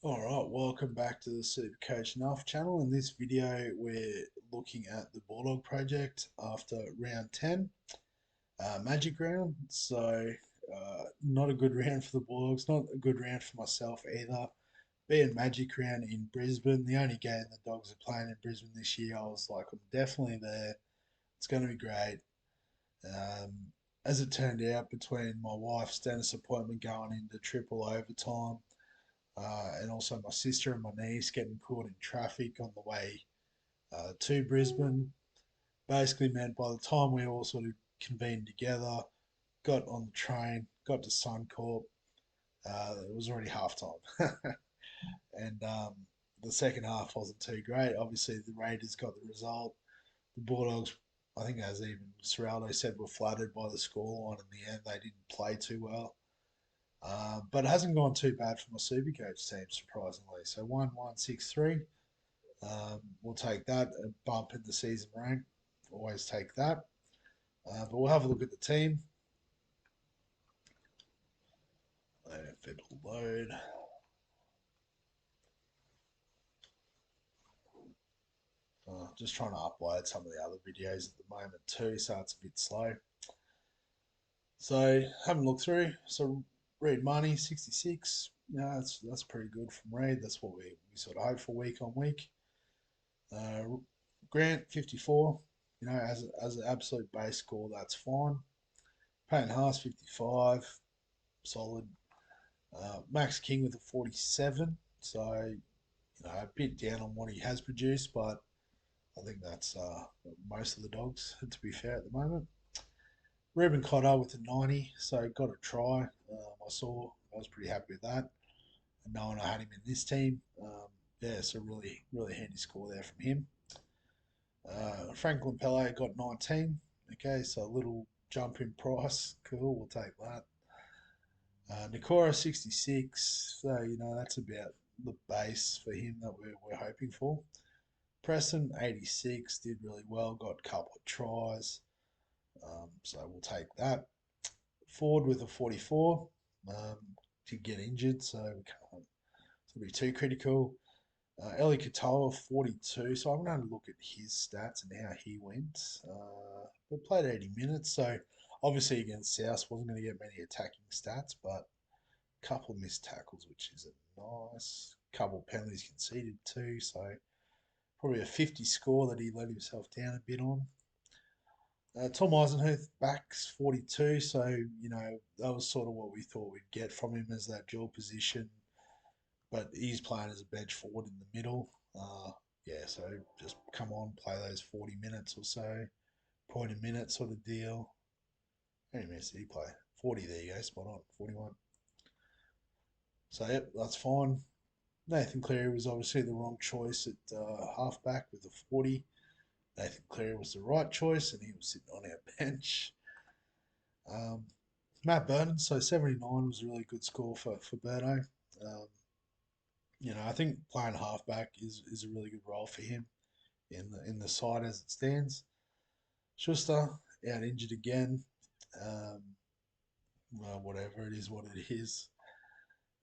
Alright, welcome back to the SuperCoach Nuff channel. In this video, we're looking at the Bulldog Project after round 10, Magic round. Not a good round for the Bulldogs, not a good round for myself either. Being Magic round in Brisbane, the only game the Dogs are playing in Brisbane this year, I was like, I'm definitely there. It's going to be great. Um, as it turned out, between my wife's dentist appointment going into triple overtime, and also my sister and my niece getting caught in traffic on the way to Brisbane. Basically meant by the time we all sort of convened together, got on the train, got to Suncorp, it was already half time. And the second half wasn't too great. Obviously, the Raiders got the result. The Bulldogs, I think, as even Serraldo said, were flattered by the scoreline in the end. They didn't play too well. But it hasn't gone too bad for my Supercoach team, surprisingly. So 1-1-6-3. We'll take that. A bump in the season rank. Always take that. But we'll have a look at the team. If it'll load. Just trying to upload some of the other videos at the moment too, so it's a bit slow. So having a look through. So Reed Money 66. That's pretty good from Reed. That's what we sort of hope for week on week. Grant 54. As an absolute base score, that's fine. Payne Haas 55, solid. Max King with a 47. So a bit down on what he has produced, but I think that's most of the Dogs, to be fair, at the moment. Ruben Cotter with a 90, so got a try. I was pretty happy with that. And knowing I had him in this team, so really handy score there from him. Franklin Pele got 19. Okay, so a little jump in price. Cool, we'll take that. Nakora 66. So, that's about the base for him that we're hoping for. Preston 86. Did really well. Got a couple of tries. So we'll take that. Ford with a 44. Did get injured, so we can't be too critical. Eli Katoa 42. So I'm going to look at his stats and how he went. We played 80 minutes, so obviously against South wasn't going to get many attacking stats, but a couple of missed tackles, which is a nice. Couple of penalties conceded too, so probably a 50 score that he let himself down a bit on. Tom Eisenhuth backs 42, so that was sort of what we thought we'd get from him as that dual position, but he's playing as a bench forward in the middle. So just come on, play those 40 minutes or so, point a minute sort of deal. How many minutes did he play? 40, there you go, spot on, 41. So, yep, that's fine. Nathan Cleary was obviously the wrong choice at halfback with a 40. Nathan Cleary was the right choice, and he was sitting on our bench. Matt Burton, so 79 was a really good score for Burto. I think playing halfback is a really good role for him in the side as it stands. Schuster out injured again. Um, well, whatever it is, what it is.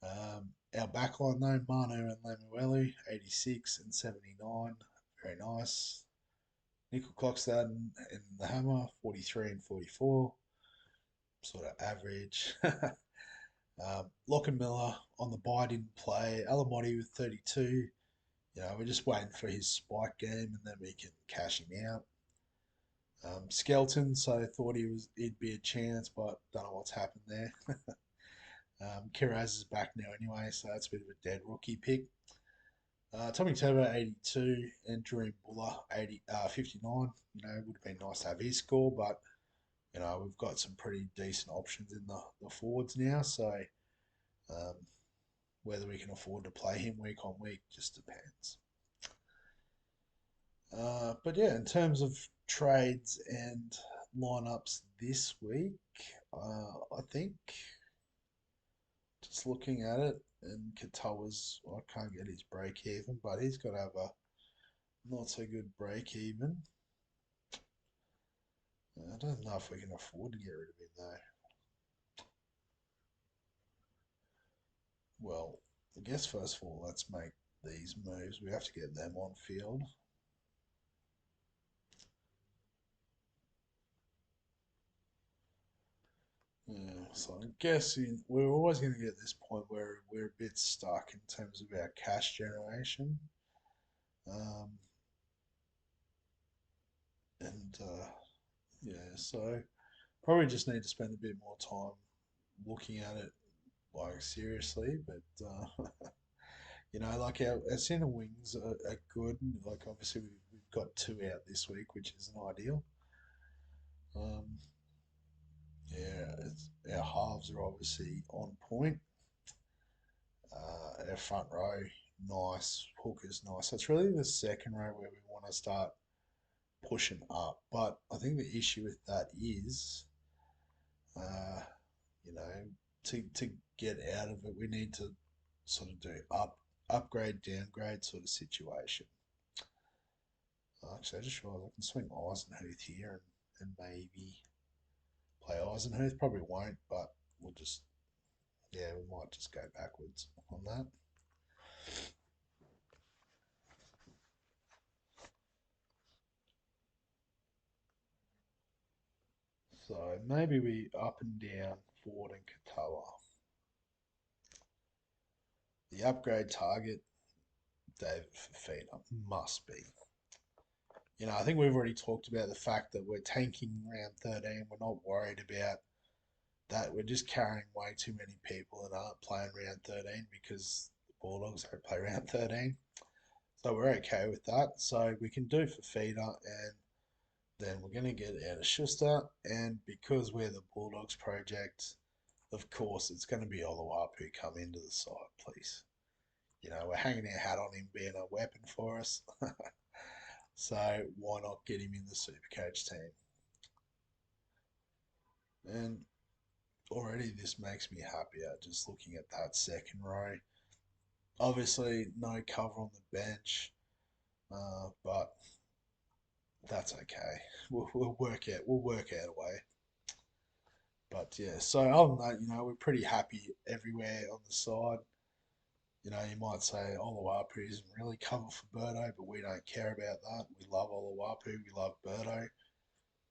Our backline though, Manu and Lemuelu, 86 and 79, very nice. Nickel Clockstad and the Hammer, 43 and 44, sort of average. Locke Miller on the bye didn't play. Alamotti with 32. We're just waiting for his spike game and then we can cash him out. Skelton, so I thought he'd be a chance, but don't know what's happened there. Kiraz is back now anyway, so that's a bit of a dead rookie pick. Tommy Turbo 82 and Dream Buller 59. It would have been nice to have his score, but we've got some pretty decent options in the forwards now, so um, whether we can afford to play him week on week just depends. But yeah, in terms of trades and lineups this week, I think just looking at it, and Katoa's, I can't get his break even, but he's got to have a not so good break even. I don't know if we can afford to get rid of him though. Well, I guess first of all, let's make these moves. We have to get them on field. Yeah, so I'm guessing we're always going to get this point where we're a bit stuck in terms of our cash generation. Um, and yeah, so probably just need to spend a bit more time looking at it like seriously. But like our centre wings are good. Like obviously we've got two out this week, which isn't ideal. Um, yeah, our halves are obviously on point. Our front row, nice. Hooker's nice. So it's really the second row where we want to start pushing up. But I think the issue with that is, uh, you know, to get out of it, we need to sort of do upgrade, downgrade sort of situation. Actually, I just realised I can swing Eisenhuth here and maybe play Eisenhuth. Probably won't, but we'll just, yeah, we might just go backwards on that. So maybe we up and down Ford and Katoa. The upgrade target, David Fafita, must be. I think we've already talked about the fact that we're tanking round 13. We're not worried about that. We're just carrying way too many people that aren't playing round 13 because the Bulldogs don't play round 13. So we're okay with that. So we can do Fafita, and then we're going to get out of Schuster. And because we're the Bulldogs project, of course, it's going to be Oluwapu come into the side, please. We're hanging our hat on him being a weapon for us. So why not get him in the Supercoach team? And already this makes me happier just looking at that second row. Obviously, no cover on the bench, but that's okay. We'll work out. We'll work out a way. But yeah, so other than that, we're pretty happy everywhere on the side. You might say Oluwapu isn't really cover for Birdo, but we don't care about that. We love Oluwapu. We love Birdo.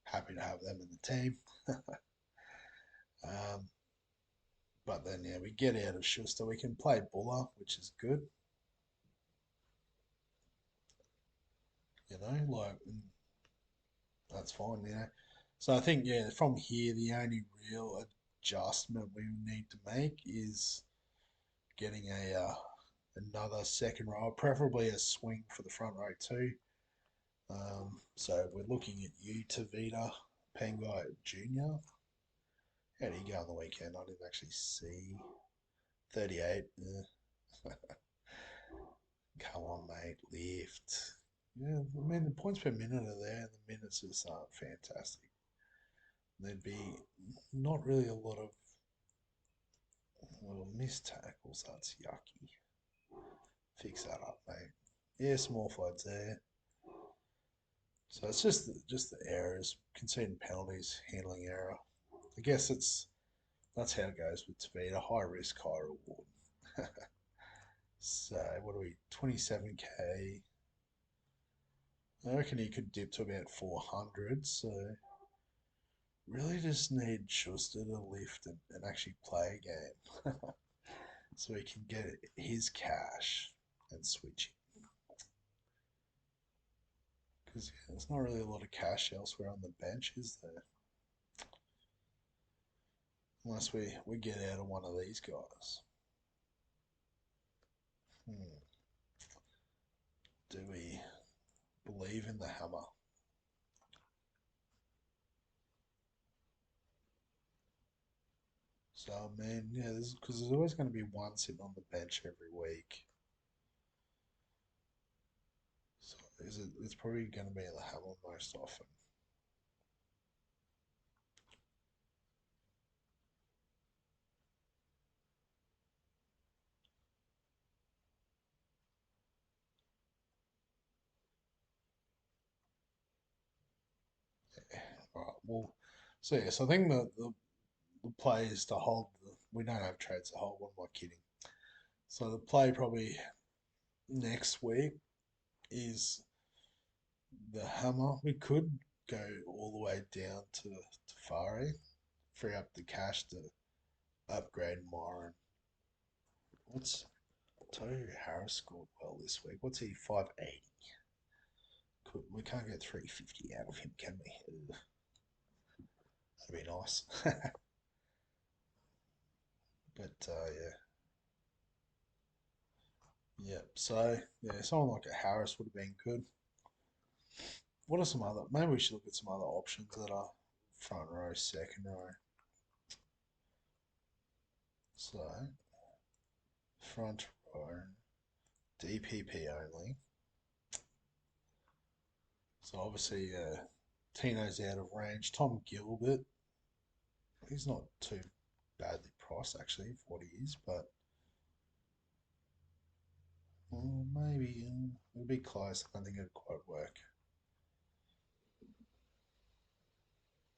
Happy to have them in the team. um, but then, yeah, we get out of Schuster. We can play Buller, which is good. Like that's fine. So I think, yeah, from here, the only real adjustment we need to make is getting another second row, preferably a swing for the front row too. So we're looking at you, Tavita Pangai Jr. How did he go on the weekend? I didn't actually see. 38. Come on, mate. Lift. Yeah, I mean, the points per minute are there, and the minutes just aren't fantastic. There'd be not really a lot of little missed tackles. That's yucky. Fix that up, mate. Yeah, small floods there. So it's just the errors, conceding penalties, handling error. I guess that's how it goes with Tavita. High risk, high reward. So what are we? 27K. I reckon he could dip to about 400. So really just need Schuster to lift and actually play a game, so he can get his cash and switch it. Because yeah, there's not really a lot of cash elsewhere on the bench, is there? Unless we get out of one of these guys. Hmm. Do we believe in the hammer? So, man, yeah, because there's always going to be one sitting on the bench every week. So, it's probably going to be the hammer most often. Yeah. All right. Well, so yeah, so I think the play is to hold. We don't have trades to hold. What am I kidding? So the play probably next week is the hammer. We could go all the way down to Tafari, free up the cash to upgrade Myron. What's Toby Harris scored well this week? What's he? 580. We can't get 350 out of him, can we? Ugh, that'd be nice. But yeah. So yeah, someone like a Harris would have been good. What are some other? Maybe we should look at some other options that are front row, second row. So front row, DPP only. So obviously, Tino's out of range. Tom Gilbert, he's not too badly priced actually for what he is, but maybe it'll be close. I don't think it'll quite work.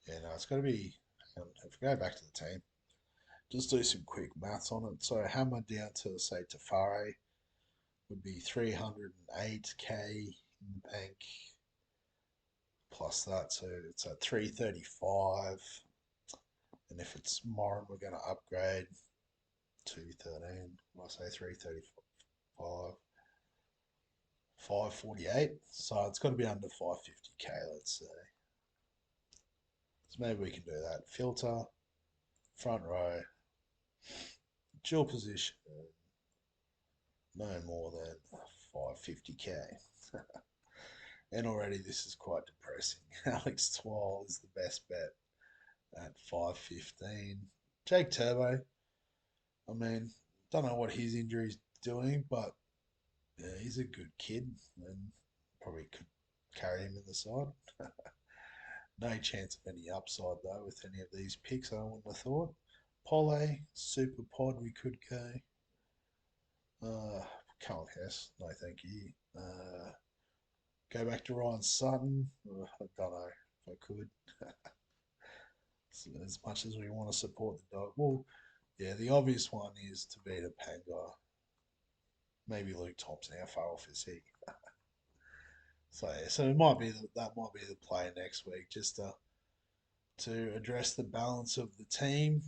Yeah, no, it's got to be. If we go back to the team, just do some quick maths on it. So hammer down to say Tafare would be 308k in the bank plus that, so it's at 335. And if it's Moran, we're going to upgrade 213. I say 335, 548. So it's got to be under 550k, let's say. So maybe we can do that. Filter, front row, dual position, no more than 550k. And already this is quite depressing. Alex Twal is the best bet at 515. Jake Turbo, I mean, don't know what his injury's doing, but yeah, he's a good kid and probably could carry him in the side. No chance of any upside though with any of these picks, I wouldn't have thought. Pole, Super Pod, we could go. Can't Hess, no thank you. Go back to Ryan Sutton. I don't know if I could. As much as we want to support the dog. Well, yeah, the obvious one is to beat a Pangai. Maybe Luke Thompson. How far off is he? So yeah, so it might be that might be the play next week, just to address the balance of the team,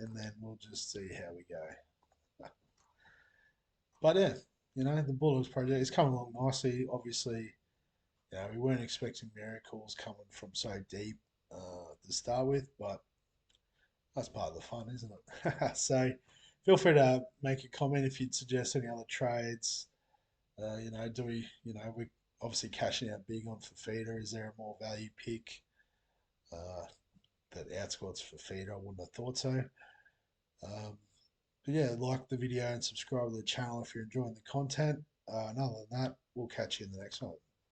and then we'll just see how we go. But yeah, the Bulldogs project is coming along nicely. Obviously, we weren't expecting miracles coming from so deep to start with, but that's part of the fun, isn't it? So feel free to make a comment if you'd suggest any other trades. Do we obviously cashing out big on Fafita. Is there a more value pick uh, that outscores Fafita? I wouldn't have thought so. But yeah, like the video and subscribe to the channel if you're enjoying the content. And other than that, we'll catch you in the next one.